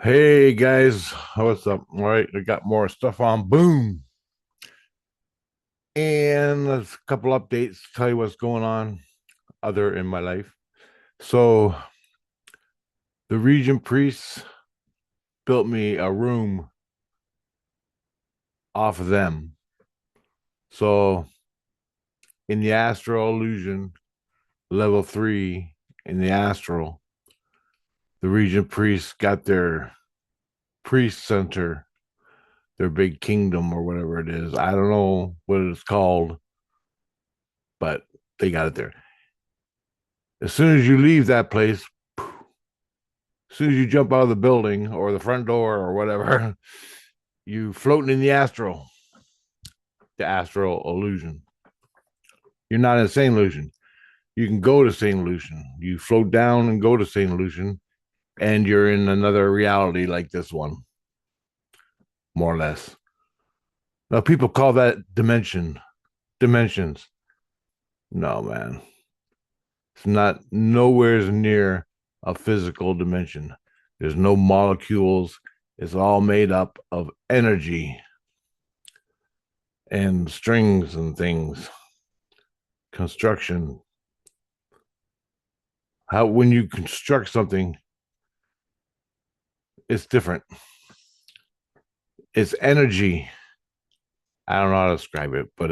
Hey guys, what's up? All right, I got more stuff on Boone, and there's a couple updates to tell you what's going on other in my life. So the Regent priests built me a room off of them. So in the astral illusion, level 3 in the astral, the Regent priests got their priest center, their big kingdom or whatever it is. I don't know what it's called, but they got it there. As soon as you leave that place, as soon as you jump out of the building or the front door or whatever, you floating in the astral illusion. You're not in St. Lucian. You can go to St. Lucian. You float down and go to St. Lucian, and you're in another reality like this one, more or less. Now, people call that dimensions. No, man. It's not nowhere near a physical dimension. There's no molecules. It's all made up of energy and strings and things, construction. How when you construct something, it's different. It's energy. I don't know how to describe it, but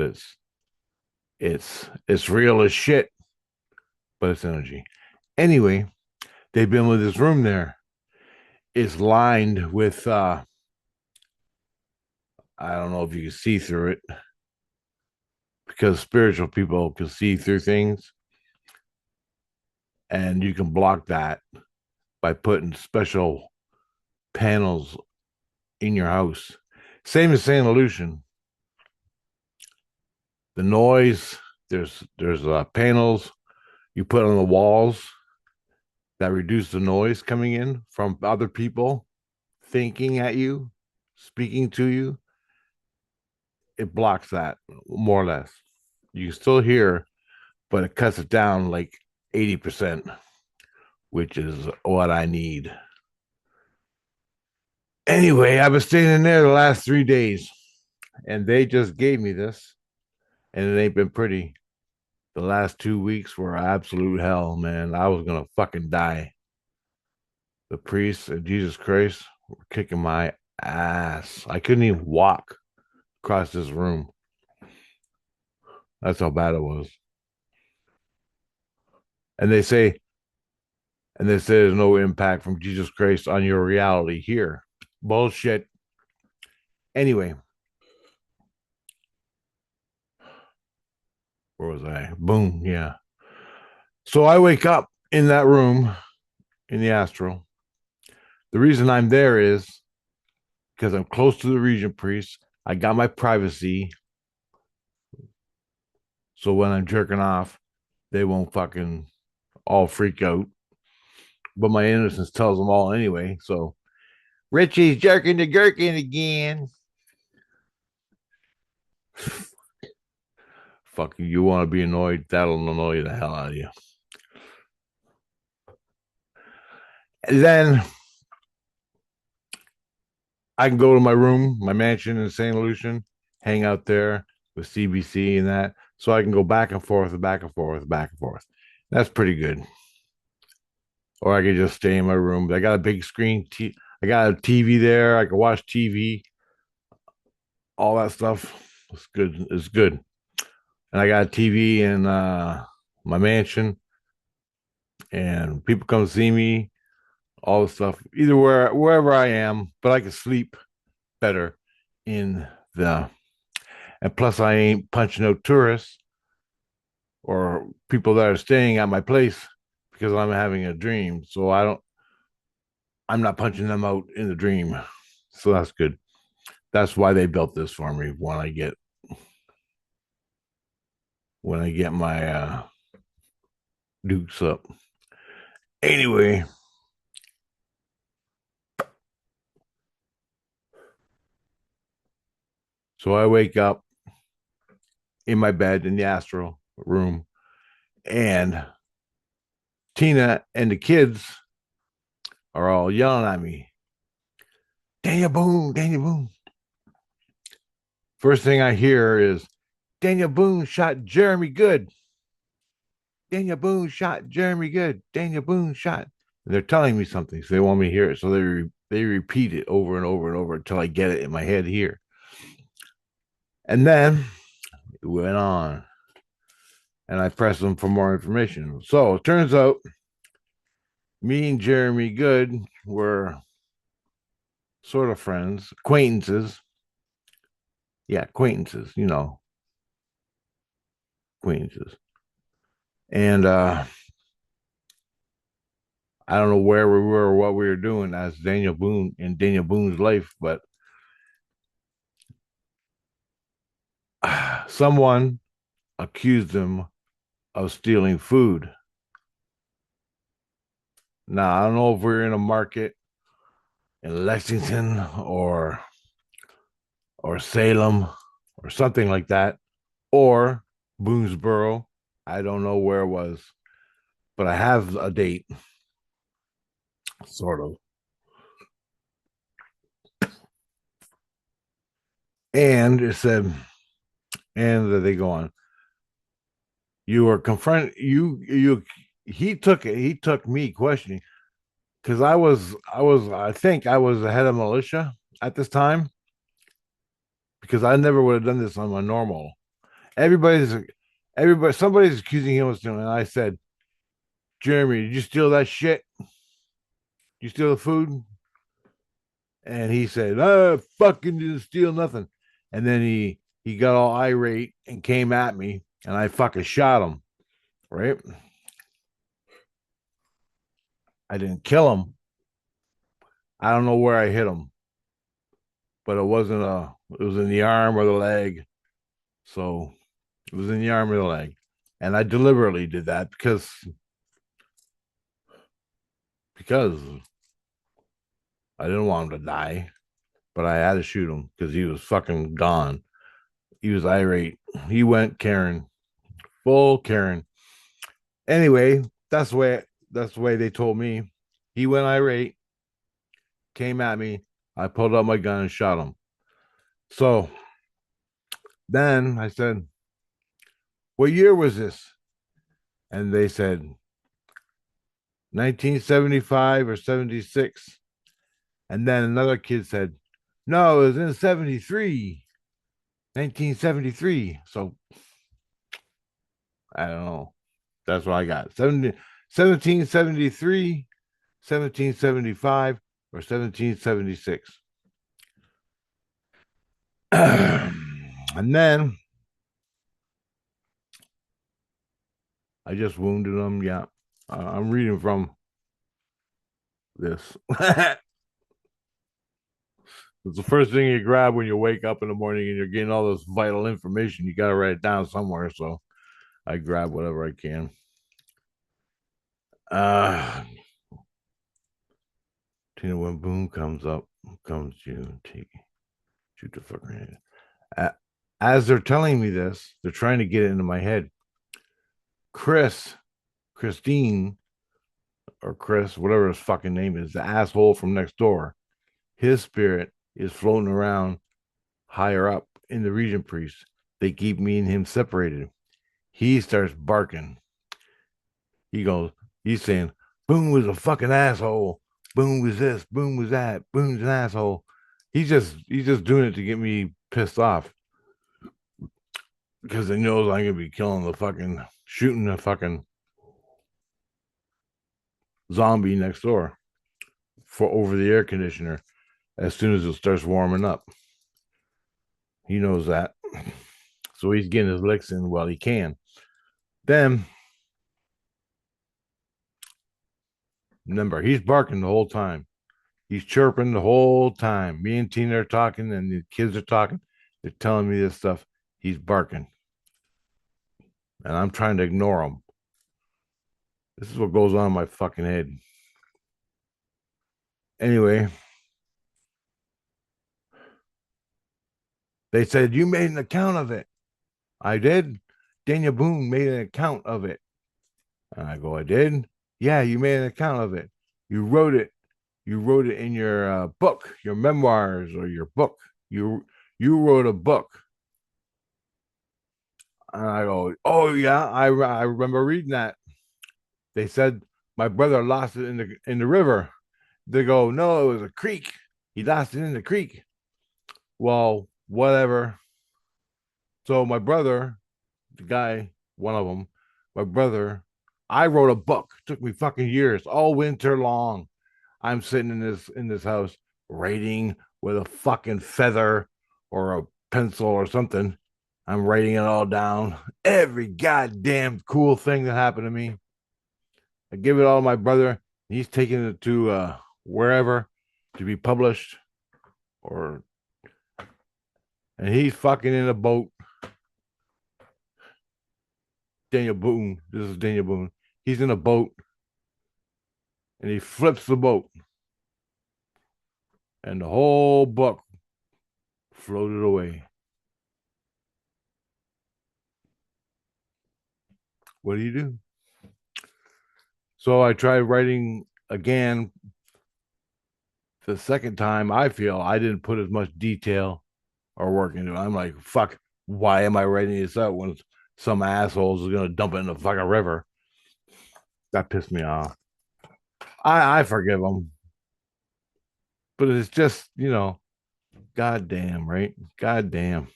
it's real as shit, but it's energy. Anyway, they've been with this room there. It's lined with I don't know if you can see through it because spiritual people can see through things, and you can block that by putting special panels in your house. Same as Saint Lucian. The noise, there's panels you put on the walls that reduce the noise coming in from other people thinking at you, speaking to you. It blocks that more or less. You can still hear, but it cuts it down like 80%, which is what I need. Anyway, I've been staying in there the last 3 days, and they just gave me this, and it ain't been pretty. The last 2 weeks were absolute hell, man. I was gonna fucking die. The priests of Jesus Christ were kicking my ass. I couldn't even walk across this room. That's how bad it was. And they say, and they say there's no impact from Jesus Christ on your reality here. Bullshit. Anyway, where was I? Boom. Yeah. So I wake up in that room in the astral. The reason I'm there is because I'm close to the regent priest. I got my privacy. So when I'm jerking off, they won't fucking all freak out. But my innocence tells them all anyway. So Richie's jerking the gherkin again. Fuck you. You want to be annoyed? That'll annoy the hell out of you. And then I can go to my room, my mansion in St. Lucian, hang out there with CBC and that. So I can go back and forth, back and forth, back and forth. That's pretty good. Or I could just stay in my room. I got a big screen. I got a TV there. I can watch TV. All that stuff. It's good. It's good. And I got a TV in my mansion, and people come see me. All the stuff, either wherever I am, but I can sleep better in the. And plus, I ain't punching out tourists or people that are staying at my place because I'm having a dream. So I don't. I'm not punching them out in the dream. So that's good. That's why they built this for me when I get my dukes up. Anyway, so I wake up in my bed in the astral room, and Tina and the kids are all yelling at me. Daniel Boone, Daniel Boone. First thing I hear is Daniel Boone shot Jeremy Good. Daniel Boone shot Jeremy Good. Daniel Boone shot. And they're telling me something, so they want me to hear it. So they repeat it over and over and over until I get it in my head here. And then it went on, and I pressed them for more information. So it turns out me and Jeremy Good were sort of friends, acquaintances. Yeah, acquaintances, acquaintances. And I don't know where we were or what we were doing as Daniel Boone in Daniel Boone's life, but someone accused him of stealing food. Now, I don't know if we're in a market in Lexington or Salem or something like that, or Boonesboro. I don't know where it was, but I have a date, sort of. And it said, and they go on. You were confront you. He took me questioning because I think I was the head of militia at this time because I never would have done this on my normal. Everybody's somebody's accusing him of stealing. And I said, Jeremy, did you steal that shit? You steal the food? And he said, fucking didn't steal nothing. And then he got all irate and came at me, and I fucking shot him. Right? I didn't kill him. I don't know where I hit him, but it was in the arm or the leg. So it was in the arm or the leg. And I deliberately did that because I didn't want him to die, but I had to shoot him because he was fucking gone. He was irate. He went Karen, full Karen. Anyway, that's the way they told me. He went irate, came at me. I pulled out my gun and shot him. So then I said, what year was this? And they said 1975 or 76. And then another kid said, no, it was in 73, 1973. So I don't know. That's what I got. 1773, 1775, or 1776. And then I just wounded him. Yeah. I'm reading from this. It's the first thing you grab when you wake up in the morning and you're getting all this vital information. You got to write it down somewhere. So I grab whatever I can. Uh, Tina, when Boone comes up, comes you take shoot the fucker in. As they're telling me this, they're trying to get it into my head. Christine, or Chris, whatever his fucking name is, the asshole from next door, his spirit is floating around higher up in the region priest. They keep me and him separated. He starts barking. He goes, he's saying, Boone was a fucking asshole. Boone was this, Boone was that, Boone's an asshole. He's just doing it to get me pissed off because he knows I'm gonna be killing the fucking shooting the fucking zombie next door for over the air conditioner as soon as it starts warming up. He knows that. So he's getting his licks in while he can. Then remember, he's barking the whole time. He's chirping the whole time. Me and Tina are talking, and the kids are talking. They're telling me this stuff. He's barking, and I'm trying to ignore him. This is what goes on in my fucking head. Anyway, they said, you made an account of it. I did. Daniel Boone made an account of it. And I go, I did? Yeah, you made an account of it. You wrote it You wrote it in your book, your memoirs or your book. You wrote a book. And I go, oh yeah, I remember reading that. They said my brother lost it in the river. They go, no, it was a creek. He lost it in the creek. Well, whatever. So my brother, the guy, one of them, my brother, I wrote a book. It took me fucking years, all winter long. I'm sitting in this house writing with a fucking feather or a pencil or something. I'm writing it all down. Every goddamn cool thing that happened to me. I give it all to my brother. He's taking it to wherever to be published, or and he's fucking in a boat. Daniel Boone. This is Daniel Boone. He's in a boat and he flips the boat, and the whole book floated away. What do you do? So I tried writing again. The second time, I feel I didn't put as much detail or work into it. I'm like, fuck, why am I writing this out when some assholes are gonna dump it in the fucking river? That pissed me off. I forgive them, but it's just goddamn, right? Goddamn.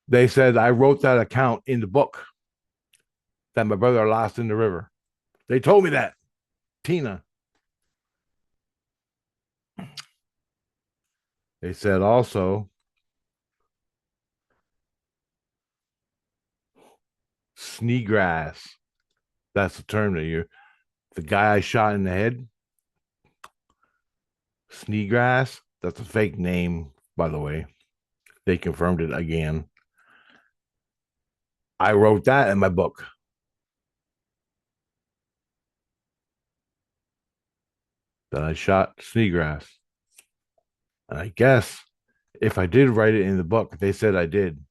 They said I wrote that account in the book that my brother lost in the river. They told me that. Tina. They said also sneegrass. That's the term that you. The guy I shot in the head, sneegrass. That's a fake name, by the way. They confirmed it again. I wrote that in my book that I shot sneegrass. And I guess if I did write it in the book, they said I did.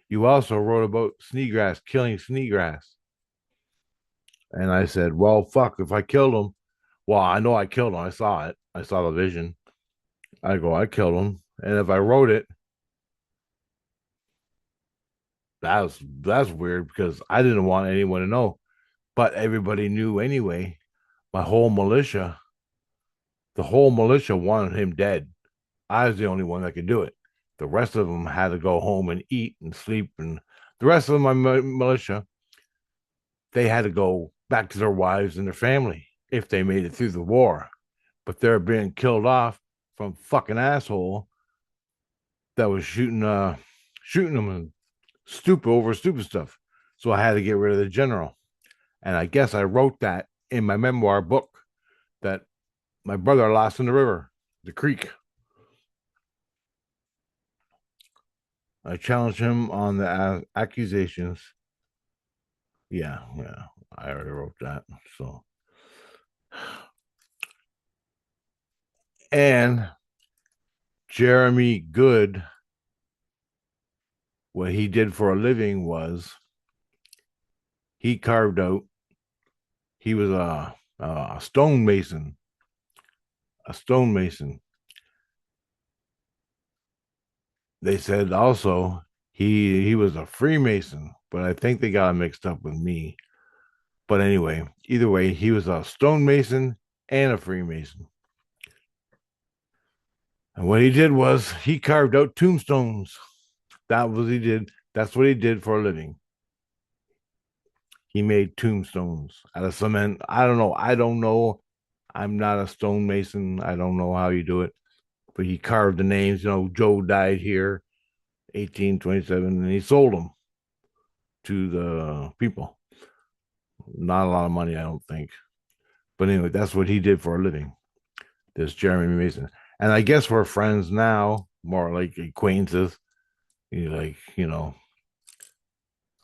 You also wrote about sneegrass, killing sneegrass. And I said, well, fuck, if I killed him, well, I know I killed him. I saw it. I saw the vision. I go, I killed him. And if I wrote it, that's weird because I didn't want anyone to know. But everybody knew anyway. My whole militia, the whole militia wanted him dead. I was the only one that could do it. The rest of them had to go home and eat and sleep. And the rest of my militia, they had to go back to their wives and their family if they made it through the war. But they're being killed off from fucking asshole that was shooting them and stupid stuff. So I had to get rid of the general. And I guess I wrote that in my memoir book that my brother lost in the river, the creek. I challenged him on the accusations. Yeah, yeah, I already wrote that. So, and Jeremy Good, what he did for a living was he carved out. He was a stonemason, a stonemason. They said also he was a Freemason, but I think they got him mixed up with me. But anyway, either way, he was a stonemason and a Freemason. And what he did was he carved out tombstones. That was he did. That's what he did for a living. He made tombstones out of cement. I don't know. I don't know. I'm not a stonemason. I don't know how you do it. But he carved the names. Joe died here, 1827, and he sold them to the people. Not a lot of money, I don't think. But anyway, that's what he did for a living. This Jeremy Mason. And I guess we're friends now, more like acquaintances. He's like,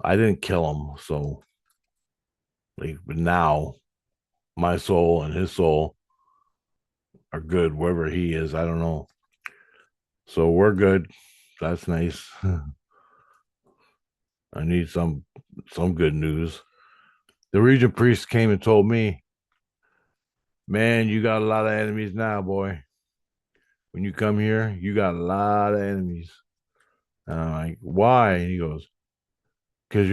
I didn't kill him. So, like, but now my soul and his soul are good wherever he is. I don't know. So we're good. That's nice. I need some good news. The region priest came and told me, man, you got a lot of enemies now, boy. When you come here, you got a lot of enemies. And I'm like, why? And he goes, because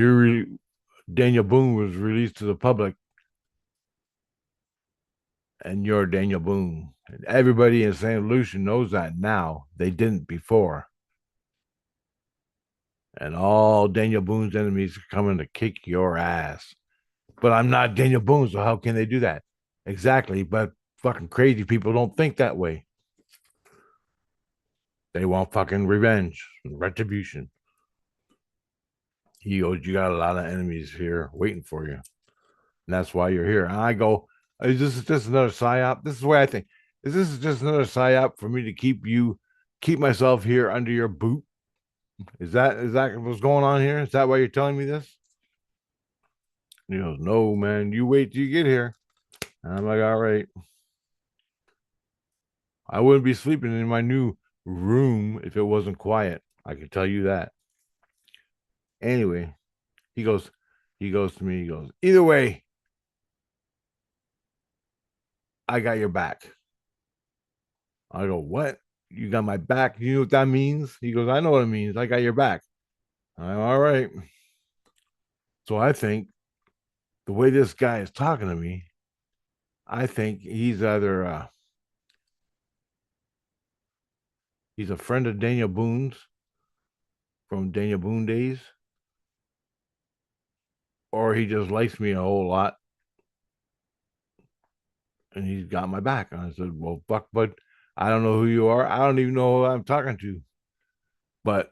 Daniel Boone was released to the public, and you're Daniel Boone. And everybody in St. Lucia knows that now. They didn't before. And all Daniel Boone's enemies are coming to kick your ass. But I'm not Daniel Boone, so how can they do that? Exactly. But fucking crazy people don't think that way. They want fucking revenge, retribution. He goes, you got a lot of enemies here waiting for you. And that's why you're here. And I go, is this just another psyop? This is the way I think. Is this just another psyop for me to keep myself here under your boot? Is that what's going on here? Is that why you're telling me this? And he goes, no, man, you wait till you get here. And I'm like, all right. I wouldn't be sleeping in my new room if it wasn't quiet. I can tell you that. Anyway, he goes, he goes to me, he goes, either way, I got your back. I go, what? You got my back? You know what that means? He goes, I know what it means. I got your back. I'm all right. So I think the way this guy is talking to me, I think he's a friend of Daniel Boone's from Daniel Boone days, or he just likes me a whole lot and he's got my back. And I said, well, fuck, but I don't know who you are. I don't even know who I'm talking to. But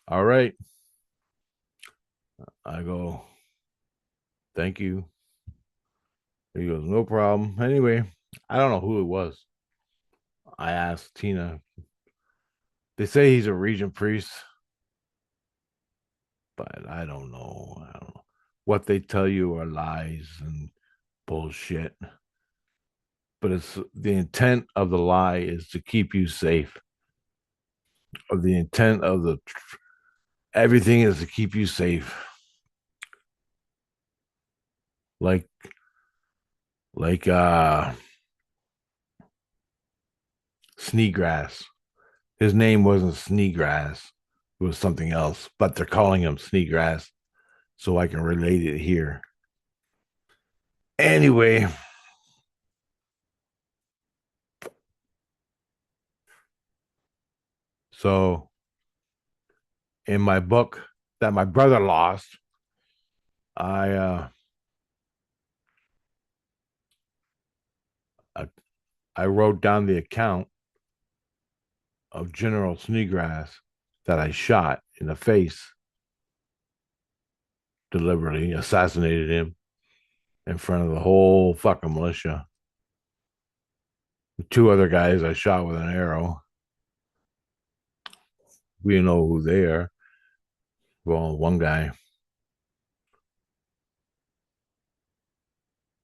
all right. I go, thank you. He goes, no problem. Anyway, I don't know who it was. I asked Tina. They say he's a region priest, but I don't know. I don't know. What they tell you are lies and bullshit. But it's the intent of the lie is to keep you safe. Or the intent of the everything is to keep you safe. Like like Sneegrass. His name wasn't Sneegrass. It was something else, but they're calling him Sneegrass, so I can relate it here. Anyway, so in my book that my brother lost, I uh I, I wrote down the account of General Sneegrass that I shot in the face, deliberately assassinated him in front of the whole fucking militia. Two other guys I shot with an arrow. We know who they are. Well, one guy,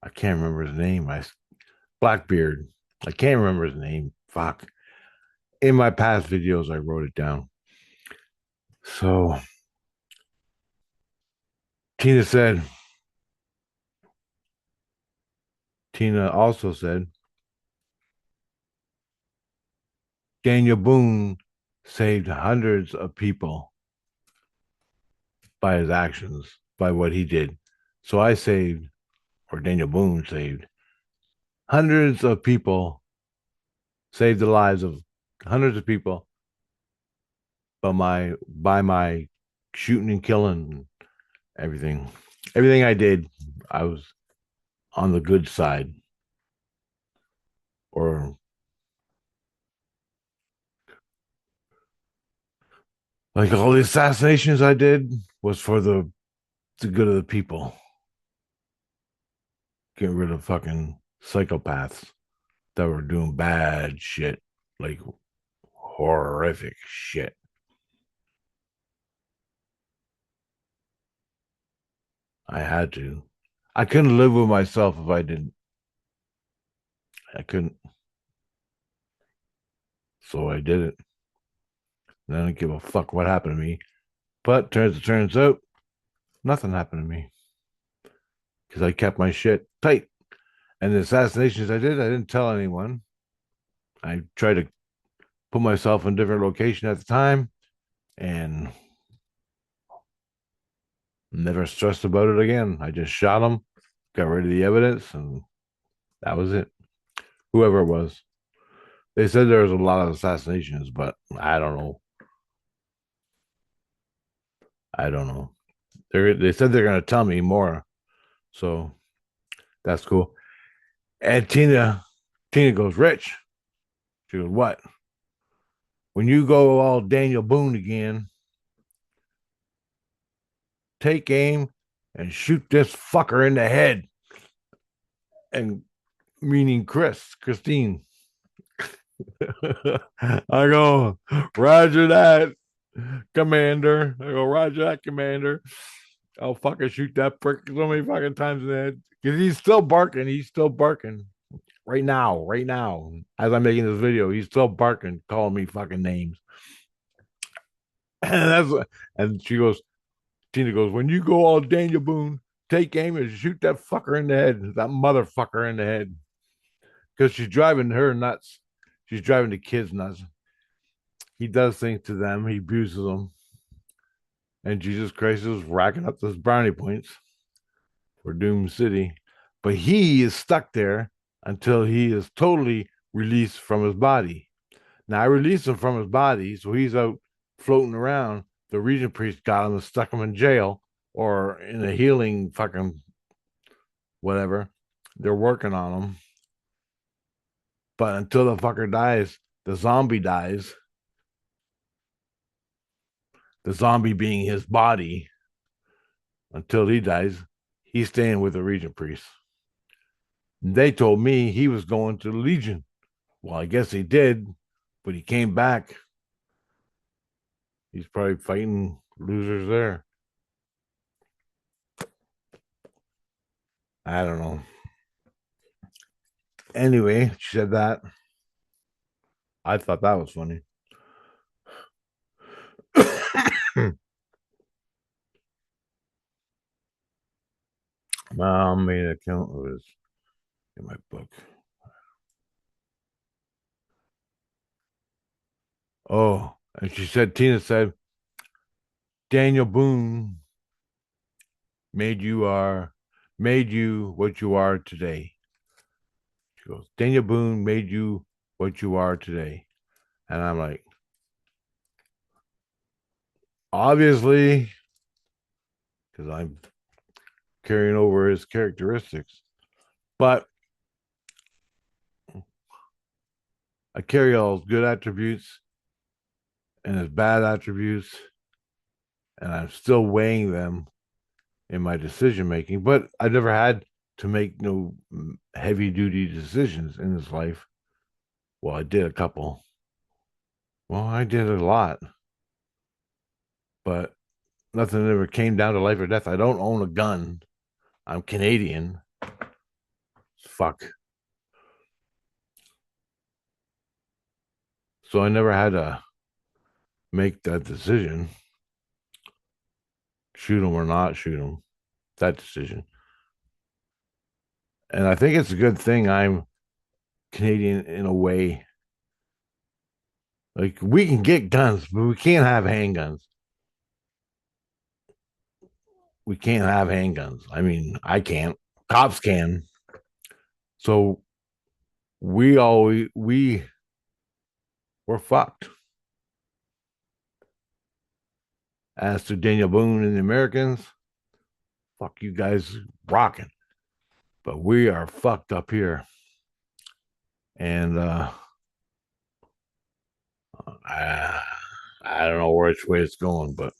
I can't remember his name. Blackbeard. I can't remember his name. Fuck. In my past videos, I wrote it down. So Tina said, Tina also said, Daniel Boone saved hundreds of people by his actions, by what he did. So I saved, or Daniel Boone saved, hundreds of people, saved the lives of hundreds of people by my shooting and killing, everything. Everything I did, I was on the good side. Or like all the assassinations I did was for the good of the people. Get rid of fucking psychopaths that were doing bad shit, like horrific shit. I had to. I couldn't live with myself if I didn't. I couldn't. So I did it. And I didn't give a fuck what happened to me. But turns out nothing happened to me because I kept my shit tight. And the assassinations I didn't tell anyone. I tried to put myself in a different location at the time and never stressed about it again. I just shot him, got rid of the evidence, and that was it. Whoever it was. They said there was a lot of assassinations, but I don't know. I don't know. They said they're gonna tell me more, so that's cool. And Tina goes, Rich. She goes, what? When you go all Daniel Boone again, take aim and shoot this fucker in the head. And meaning Christine. I go, Roger that, Commander. I go, Roger that, Commander. I'll fucking shoot that prick so many fucking times in the head. Because he's still barking. He's still barking. Right now, right now. As I'm making this video, he's still barking, calling me fucking names. And that's and she goes, Tina goes, when you go all Daniel Boone, take aim and shoot that fucker in the head, that motherfucker in the head. Because she's driving her nuts. She's driving the kids nuts. He does things to them, he abuses them. And Jesus Christ is racking up those brownie points for Doom City. But he is stuck there until he is totally released from his body. Now I released him from his body, so he's out floating around. The Regent priest got him and stuck him in jail or in a healing fucking whatever. They're working on him. But until the fucker dies, the zombie dies. The zombie being his body, until he dies, he's staying with the Regent priest. And they told me he was going to the Legion. Well, I guess he did, but he came back. He's probably fighting losers there. I don't know. Anyway, she said that. I thought that was funny. Mom made an account of his in my book. Oh, and she said, Tina said, Daniel Boone made you what you are today. She goes, Daniel Boone made you what you are today. And I'm like, obviously, because I'm carrying over his characteristics. But I carry all his good attributes and his bad attributes, and I'm still weighing them in my decision making. But I've never had to make no heavy duty decisions in this life. Well, I did a couple. Well, I did a lot, but nothing ever came down to life or death. I don't own a gun. I'm Canadian. Fuck. So I never had to make that decision. Shoot him or not shoot him. That decision. And I think it's a good thing I'm Canadian in a way. Like we can get guns, but we can't have handguns. We can't have handguns. I mean, I can't. Cops can. So we're fucked. As to Daniel Boone and the Americans, fuck you guys rocking. But we are fucked up here. And I, I don't know which way it's going, but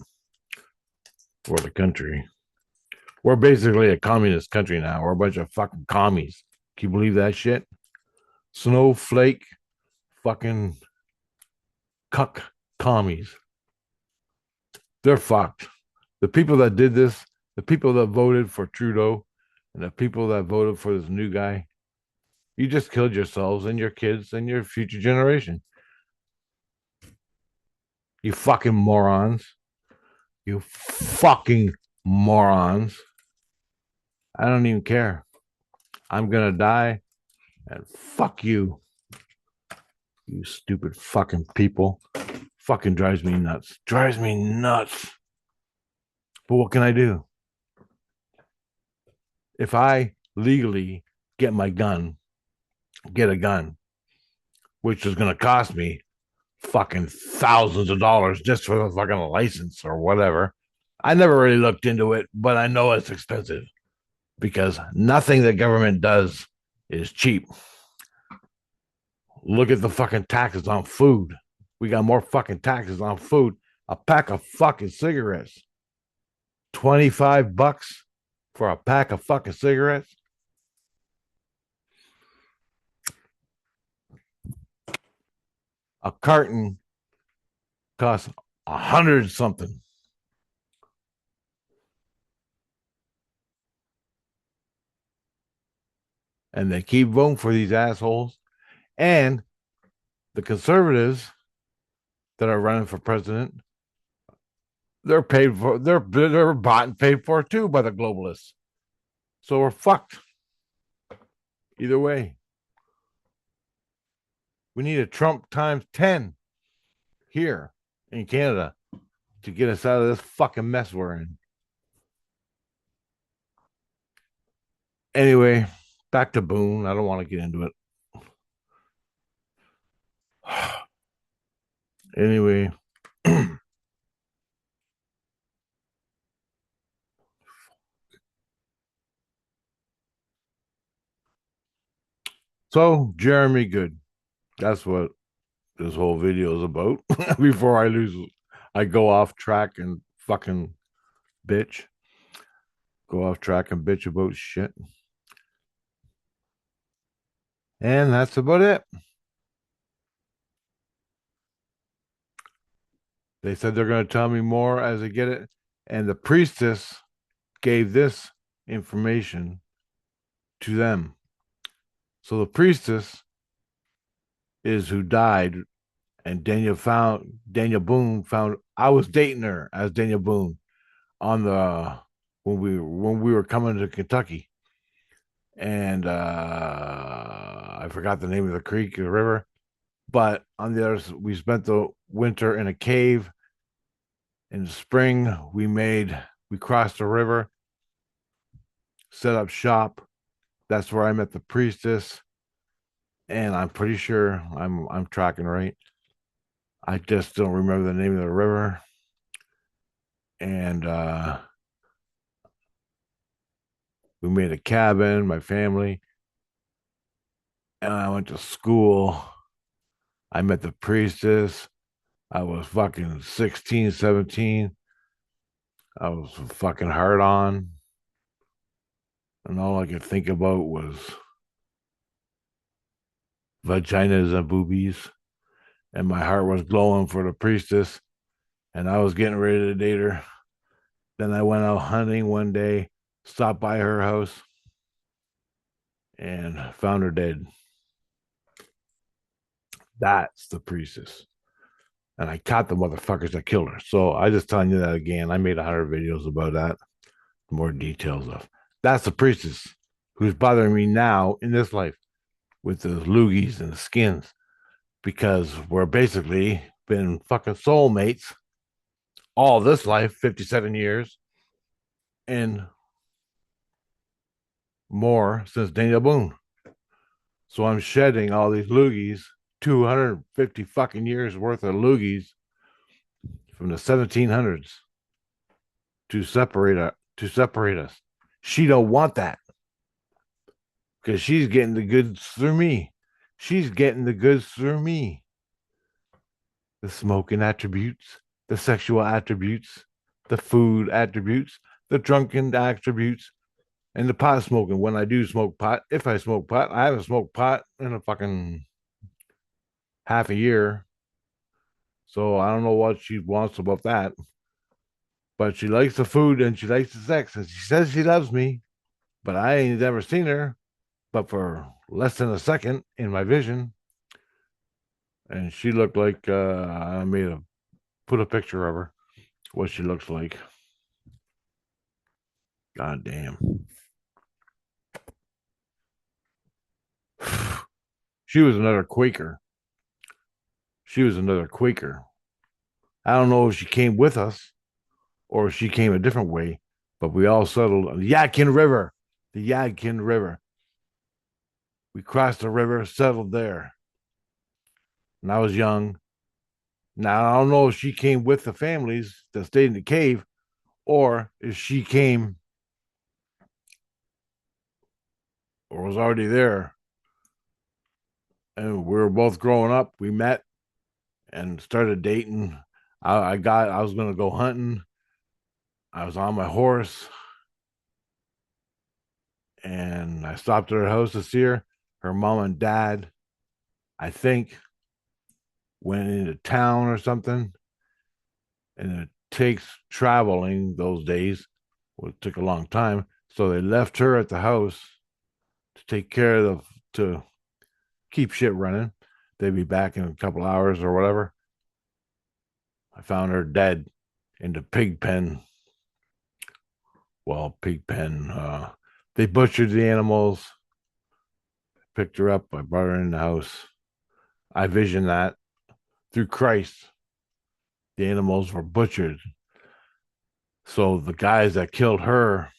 for the country. We're basically a communist country now. We're a bunch of fucking commies. Can you believe that shit? Snowflake fucking cuck commies. They're fucked. The people that did this, the people that voted for Trudeau, and the people that voted for this new guy, you just killed yourselves and your kids and your future generation. You fucking morons. You fucking morons. I don't even care. I'm gonna die and fuck you, you stupid fucking people. Fucking drives me nuts. Drives me nuts. But what can I do? If I legally get my gun, get a gun, which is gonna cost me fucking thousands of dollars just for the fucking license or whatever. I never really looked into it, but I know it's expensive because nothing the government does is cheap. Look at the fucking taxes on food. We got more fucking taxes on food. A pack of fucking cigarettes, 25 bucks for a pack of fucking cigarettes. A carton costs 100 something. And they keep voting for these assholes. And the conservatives that are running for president, they're paid for, they're bought and paid for too by the globalists. So we're fucked either way. We need a Trump times 10 here in Canada to get us out of this fucking mess we're in. Anyway, back to Boone. I don't want to get into it. Anyway, so Jeremy Good. That's what this whole video is about. Before I go off track and fucking bitch. Go off track and bitch about shit. And that's about it. They said they're going to tell me more as they get it. And the priestess gave this information to them. So the priestess is who died, and Daniel Boone found I was dating her as Daniel Boone on the when we were coming to Kentucky, and I forgot the name of the creek or river, but on the other we spent the winter in a cave. In the spring, we crossed the river, set up shop. That's where I met the priestess, and I'm pretty sure I'm tracking right. I just don't remember the name of the river. And we made a cabin, my family, and I went to school. I met the priestess. I was fucking 16, 17. I was fucking hard on. And all I could think about was vaginas and boobies. And my heart was glowing for the priestess. And I was getting ready to date her. Then I went out hunting one day, stopped by her house, and found her dead. That's the priestess. And I caught the motherfuckers that killed her. So I just telling you that again. I made 100 videos about that. More details of that's the priestess who's bothering me now in this life with the loogies and the skins because we're basically been fucking soulmates all this life, 57 years, and more since Daniel Boone. So I'm shedding all these loogies, 250 fucking years worth of loogies from the 1700s to separate us. She don't want that because she's getting the goods through me. She's getting the goods through me. The smoking attributes, the sexual attributes, the food attributes, the drunken attributes, and the pot smoking. When I do smoke pot, if I smoke pot, I haven't smoked pot in a fucking half a year. So I don't know what she wants about that. But she likes the food and she likes the sex. And she says she loves me, but I ain't never seen her, but for less than a second in my vision. And she looked like I made a put a picture of her. what she looks like. God damn. She was another Quaker. She was another Quaker. I don't know if she came with us or if she came a different way, but we all settled on the Yadkin River. The Yadkin River. We crossed the river, settled there. And I was young. Now I don't know if she came with the families that stayed in the cave or if she came or was already there. And we were both growing up. We met and started dating. I was gonna go hunting. I was on my horse and I stopped at her house to see her. Her mom and dad, I think, went into town or something. And it takes traveling those days. Well, it took a long time. So they left her at the house to take care of to keep shit running. They'd be back in a couple hours or whatever. I found her dead in the pig pen. Well, pig pen. They butchered the animals, picked her up. I brought her in the house. I visioned that through Christ. The animals were butchered. So the guys that killed her,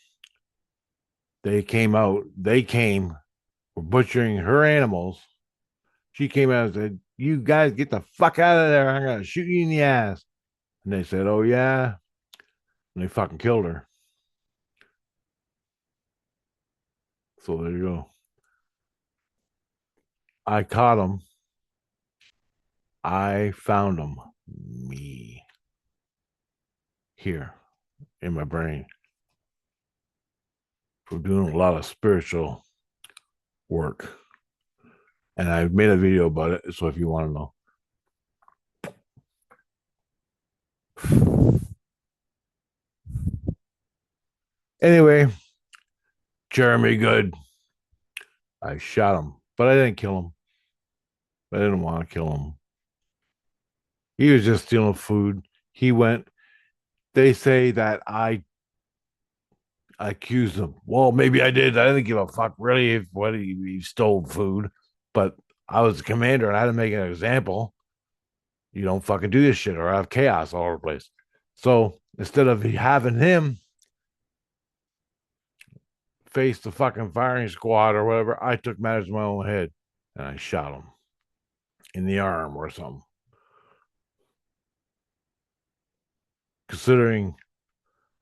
they came, were butchering her animals. She came out and said, "You guys get the fuck out of there. I'm going to shoot you in the ass." And they said, "Oh, yeah." And they fucking killed her. So there you go. I caught him. I found him. Me. Here in my brain. For doing a lot of spiritual work. And I made a video about it. So if you want to know. Anyway, Jeremy Good. I shot him, but I didn't kill him. I didn't want to kill him. He was just stealing food. He went. They say that I accused him. Well, maybe I did. I didn't give a fuck really if what he stole food, but I was the commander and I had to make an example. You don't fucking do this shit or I have chaos all over the place. So instead of having him face the fucking firing squad or whatever, I took matters in my own head and I shot him in the arm or something. Considering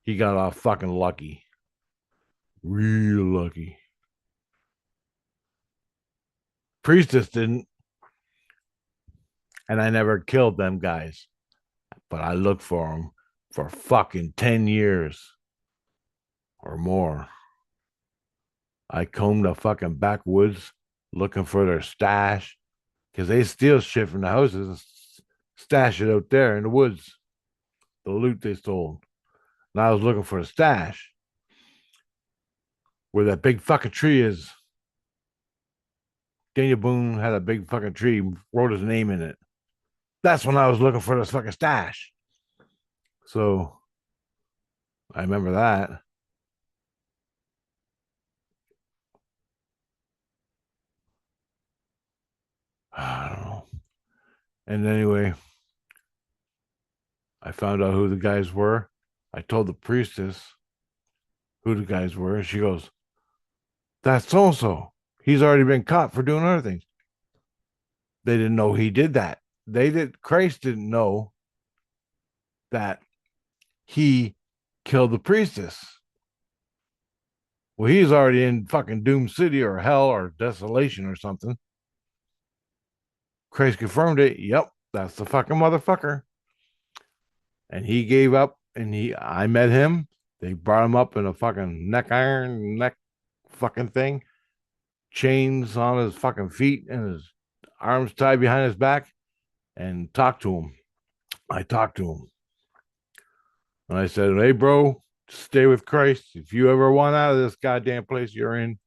he got off fucking lucky, real lucky. Priestess didn't, and I never killed them guys, but I looked for them for fucking 10 years or more. I combed the fucking backwoods looking for their stash because they steal shit from the houses and stash it out there in the woods, the loot they stole. And I was looking for the stash where that big fucking tree is. Daniel Boone had a big fucking tree, wrote his name in it. That's when I was looking for this fucking stash. So I remember that. I don't know. And anyway, I found out who the guys were. I told the priestess who the guys were. And she goes, "That's so and so. He's already been caught for doing other things." They didn't know he did that. Christ didn't know that he killed the priestess. Well, he's already in fucking Doom City or hell or desolation or something. Christ confirmed it. Yep, that's the fucking motherfucker. And he gave up and I met him. They brought him up in a fucking neck fucking thing, chains on his fucking feet and his arms tied behind his back, and talked to him. I talked to him. And I said, "Hey, bro, stay with Christ. If you ever want out of this goddamn place you're in,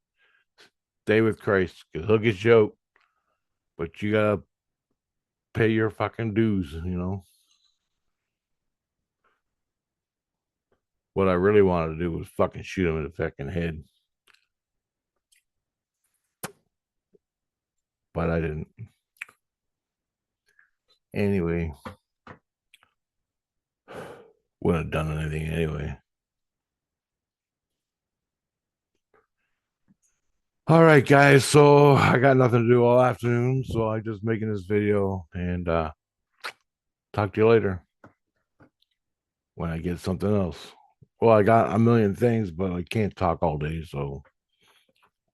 stay with Christ because he'll get you out. But you got to pay your fucking dues, you know." What I really wanted to do was fucking shoot him in the fucking head, but I didn't. Anyway, wouldn't have done anything anyway. All right, guys. So I got nothing to do all afternoon, so I'm just making this video and talk to you later when I get something else. Well, I got a million things, but I can't talk all day, so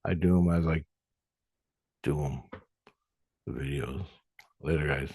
I do them as I do them, the videos. Later, guys.